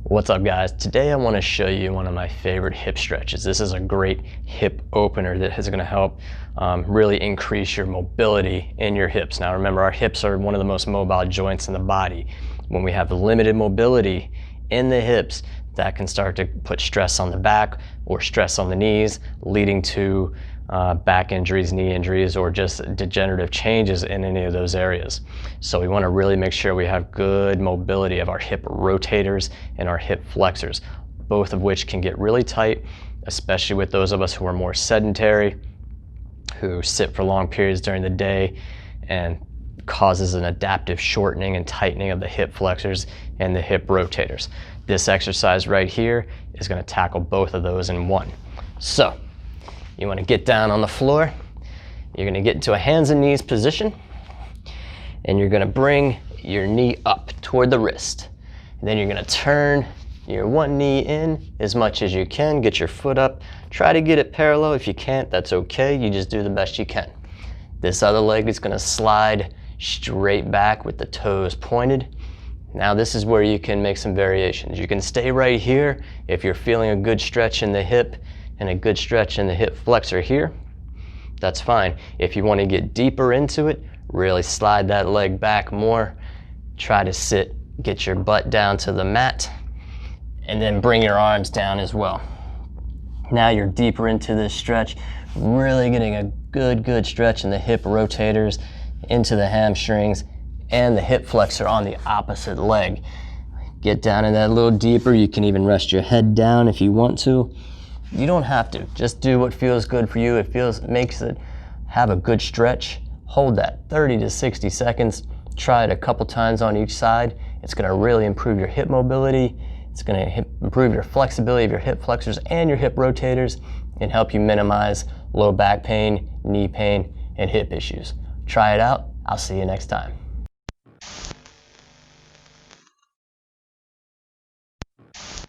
What's up, guys? Today I want to show you one of my favorite hip stretches. This is a great hip opener that is going to help really increase your mobility in your hips. Now remember, our hips are one of the most mobile joints in the body. When we have limited mobility in the hips, that can start to put stress on the back or stress on the knees, leading to back injuries, knee injuries, or just degenerative changes in any of those areas. So we want to really make sure we have good mobility of our hip rotators and our hip flexors, both of which can get really tight, especially with those of us who are more sedentary, who sit for long periods during the day, and causes an adaptive shortening and tightening of the hip flexors and the hip rotators. This exercise right here is going to tackle both of those in one. So you want to get down on the floor. You're going to get into a hands and knees position, and you're going to bring your knee up toward the wrist. And then you're going to turn your one knee in as much as you can. Get your foot up. Try to get it parallel. If you can't, that's okay. You just do the best you can. This other leg is going to slide straight back with the toes pointed. Now this is where you can make some variations. You can stay right here if you're feeling a good stretch in the hip and a good stretch in the hip flexor here. That's fine. If you want to get deeper into it, really slide that leg back more. Try to sit, get your butt down to the mat, and then bring your arms down as well. Now you're deeper into this stretch, really getting a good stretch in the hip rotators, into the hamstrings, and the hip flexor on the opposite leg. Get down in that a little deeper. You can even rest your head down if you want to. You don't have to. Just do what feels good for you. Makes it have a good stretch. Hold that 30 to 60 seconds. Try it a couple times on each side. It's going to really improve your hip mobility. It's going to improve your flexibility of your hip flexors and your hip rotators, and help you minimize low back pain, knee pain, and hip issues. Try it out. I'll see you next time.